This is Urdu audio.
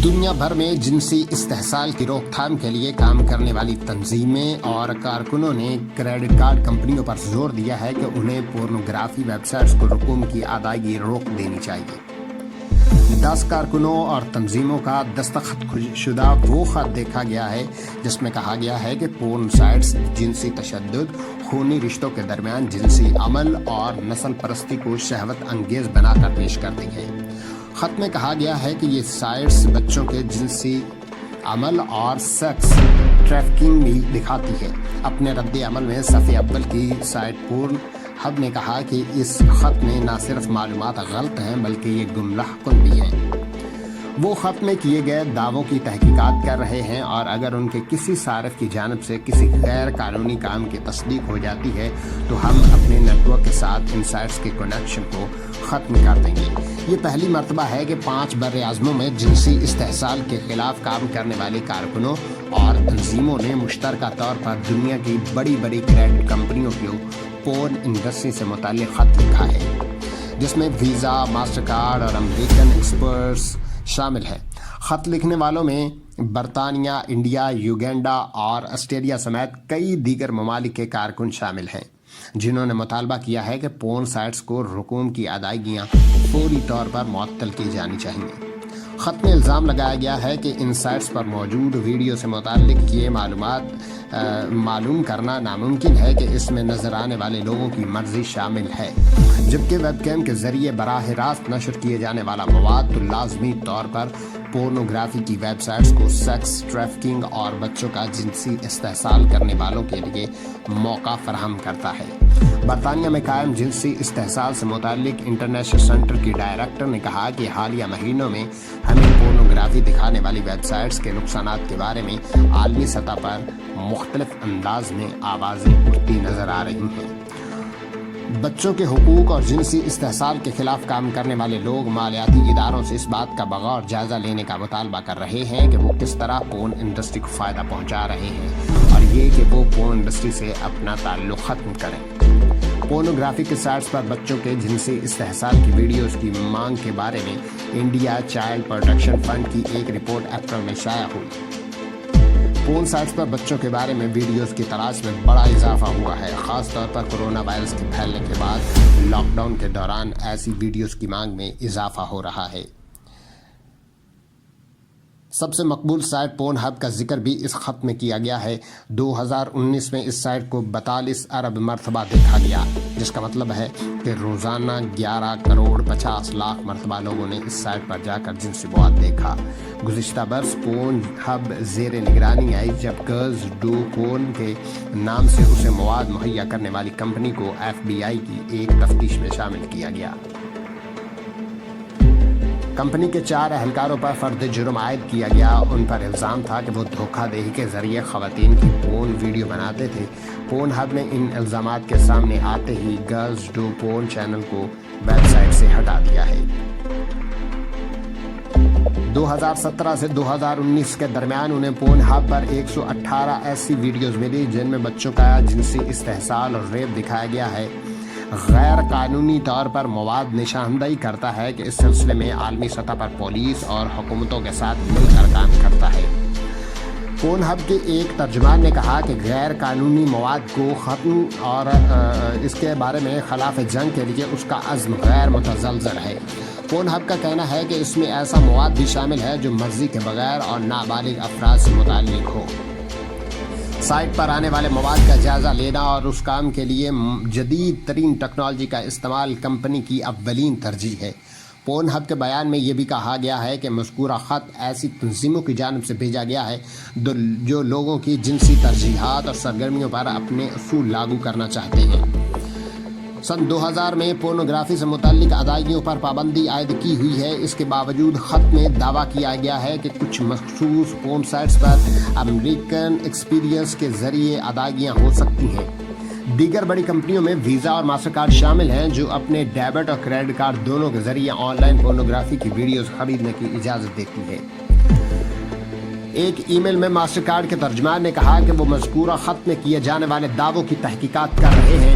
دنیا بھر میں جنسی استحصال کی روک تھام کے لیے کام کرنے والی تنظیمیں اور کارکنوں نے کریڈٹ کارڈ کمپنیوں پر زور دیا ہے کہ انہیں پورنوگرافی ویب سائٹس کو رقوم کی ادائیگی روک دینی چاہیے۔ 10 کارکنوں اور تنظیموں کا دستخط شدہ وہ خط دیکھا گیا ہے جس میں کہا گیا ہے کہ پورن سائٹس جنسی تشدد، خونی رشتوں کے درمیان جنسی عمل اور نسل پرستی کو شہوت انگیز بنا کر پیش کرتی ہیں۔ خط میں کہا گیا ہے کہ یہ سائٹس بچوں کے جنسی عمل اور سیکس ٹریفکنگ بھی دکھاتی ہے۔ اپنے رد عمل میں صفحے اول کی سائٹ پورن ہب نے کہا کہ اس خط میں نہ صرف معلومات غلط ہیں بلکہ یہ گمراہ کن بھی ہیں۔ وہ خط میں کیے گئے دعووں کی تحقیقات کر رہے ہیں اور اگر ان کے کسی صارف کی جانب سے کسی غیر قانونی کام کی تصدیق ہو جاتی ہے تو ہم اپنے نیٹ ورک کے ساتھ ان سائٹس کے کنیکشن کو ختم کر دیں گے۔ یہ پہلی مرتبہ ہے کہ 5 بر اعظموں میں جنسی استحصال کے خلاف کام کرنے والے کارکنوں اور تنظیموں نے مشترکہ طور پر دنیا کی بڑی کریڈٹ کمپنیوں کو پورن انڈسٹری سے متعلق خط لکھا ہے، جس میں ویزا، ماسٹر کارڈ اور امریکن ایکسپرٹس شامل ہیں۔ خط لکھنے والوں میں برطانیہ، انڈیا، یوگینڈا اور آسٹریلیا سمیت کئی دیگر ممالک کے کارکن شامل ہیں، جنہوں نے مطالبہ کیا ہے کہ پورن سائٹس کو رقوم کی ادائیگیاں فوری طور پر معطل کی جانی چاہیے۔ خط میں الزام لگایا گیا ہے کہ ان سائٹس پر موجود ویڈیو سے متعلق یہ معلومات معلوم کرنا ناممکن ہے کہ اس میں نظر آنے والے لوگوں کی مرضی شامل ہے، جبکہ ویب کیم کے ذریعے براہ راست نشر کیے جانے والا مواد تو لازمی طور پر پورنوگرافی کی ویب سائٹس کو سیکس ٹریفکنگ اور بچوں کا جنسی استحصال کرنے والوں کے لیے موقع فراہم کرتا ہے۔ برطانیہ میں قائم جنسی استحصال سے متعلق انٹرنیشنل سینٹر کی ڈائریکٹر نے کہا کہ حالیہ مہینوں میں ہمیں پورنوگرافی دکھانے والی ویب سائٹس کے نقصانات کے بارے میں عالمی سطح پر مختلف انداز میں آوازیں اٹھتی نظر آ رہی ہیں۔ بچوں کے حقوق اور جنسی استحصال کے خلاف کام کرنے والے لوگ مالیاتی اداروں سے اس بات کا بغور جائزہ لینے کا مطالبہ کر رہے ہیں کہ وہ کس طرح پورن انڈسٹری کو فائدہ پہنچا رہے ہیں اور یہ کہ وہ پورن انڈسٹری سے اپنا تعلق ختم کریں۔ پورنوگرافی کے سائٹس پر بچوں کے جنسی استحصال کی ویڈیوز کی مانگ کے بارے میں انڈیا چائلڈ پروٹیکشن فنڈ کی ایک رپورٹ اپریل میں شائع ہوئی۔ پورن سائٹس پر بچوں کے بارے میں ویڈیوز کی تلاش میں بڑا اضافہ ہوا ہے، خاص طور پر کورونا وائرس کے پھیلنے کے بعد لاک ڈاؤن کے دوران ایسی ویڈیوز کی مانگ میں اضافہ ہو رہا ہے۔ سب سے مقبول سائٹ پورن ہب کا ذکر بھی اس خط میں کیا گیا ہے۔ 2019 میں اس سائٹ کو 42 ارب مرتبہ دیکھا گیا، جس کا مطلب ہے کہ روزانہ 11 کروڑ 50 لاکھ مرتبہ لوگوں نے اس سائٹ پر جا کر جنسی مواد دیکھا۔ گزشتہ برس پورن ہب زیر نگرانی آئی جب گرلز ڈو پورن کے نام سے اسے مواد مہیا کرنے والی کمپنی کو FBI کی ایک تفتیش میں شامل کیا گیا۔ کمپنی کے 4 اہلکاروں پر فرد جرم عائد کیا گیا۔ ان پر الزام تھا کہ وہ دھوکہ دہی کے ذریعے خواتین کی پورن ویڈیو بناتے تھے۔ پورن ہب نے ان الزامات کے سامنے آتے ہی گرلز ڈو پورن چینل کو ویب سائٹ سے ہٹا دیا ہے۔ 2017 سے 2019 کے درمیان انہیں پورن ہب پر 118 ایسی ویڈیوز ملی جن میں بچوں کا جنسی استحصال اور ریپ دکھایا گیا ہے۔ غیر قانونی طور پر مواد نشاندہی کرتا ہے کہ اس سلسلے میں عالمی سطح پر پولیس اور حکومتوں کے ساتھ مل کر کام کرتا ہے۔ پورن ہب کے ایک ترجمان نے کہا کہ غیر قانونی مواد کو ختم اور اس کے بارے میں خلاف جنگ کے لیے اس کا عزم غیر متزلزل ہے۔ پورن ہب کا کہنا ہے کہ اس میں ایسا مواد بھی شامل ہے جو مرضی کے بغیر اور نابالغ افراد سے متعلق ہو۔ سائٹ پر آنے والے مواد کا جائزہ لینا اور اس کام کے لیے جدید ترین ٹیکنالوجی کا استعمال کمپنی کی اولین ترجیح ہے۔ پورن ہب کے بیان میں یہ بھی کہا گیا ہے کہ مذکورہ خط ایسی تنظیموں کی جانب سے بھیجا گیا ہے جو لوگوں کی جنسی ترجیحات اور سرگرمیوں پر اپنے اصول لاگو کرنا چاہتے ہیں۔ سن 2000 میں پورنوگرافی سے متعلق ادائیگیوں پر پابندی عائد کی ہوئی ہے۔ اس کے باوجود خط میں دعویٰ کیا گیا ہے کہ کچھ مخصوص پورن سائٹس پر امریکن ایکسپیرینس کے ذریعے ادائیگیاں ہو سکتی ہیں۔ دیگر بڑی کمپنیوں میں ویزا اور ماسٹر کارڈ شامل ہیں، جو اپنے ڈیبٹ اور کریڈٹ کارڈ دونوں کے ذریعے آن لائن پورنوگرافی کی ویڈیوز خریدنے کی اجازت دیتی ہے۔ ایک ای میل میں ماسٹر کارڈ کے ترجمان نے کہا کہ وہ مذکورہ خط میں کیے جانے والے دعووں کی تحقیقات کر رہے ہیں۔